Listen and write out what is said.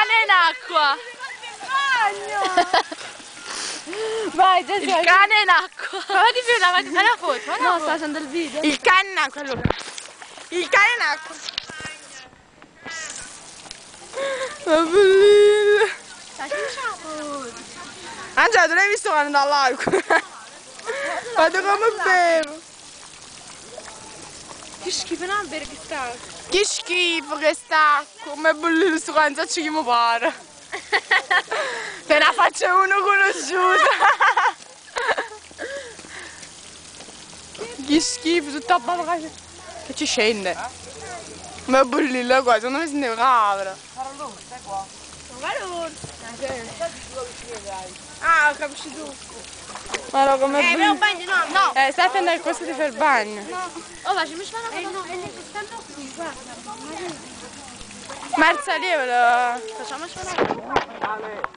cane in acqua! Vai, già Il cane in acqua! Fatti fai la foto, No, sta facendo il video. Il cane in acqua, allora. Il cane in acqua. Ma bellino. Angela, tu l'hai visto quando dall'acqua? Guarda come bevo. Che schifo, non bere che sta. Che schifo che sta. Come bellino sto cane, che mi pare. Te ne faccio uno conosciuto. Che schifo, tutta balla che ci scende. Ma è bellino qua, secondo me si ne capra. Ah, capisci tu. Ma no, come Abbiamo bellino. un bagno, no? Stai attento che questo ti fa il bagno. Oh, facciamo una foto, no? Stanno qui, guarda. Marza lievolo. Facciamoci una foto.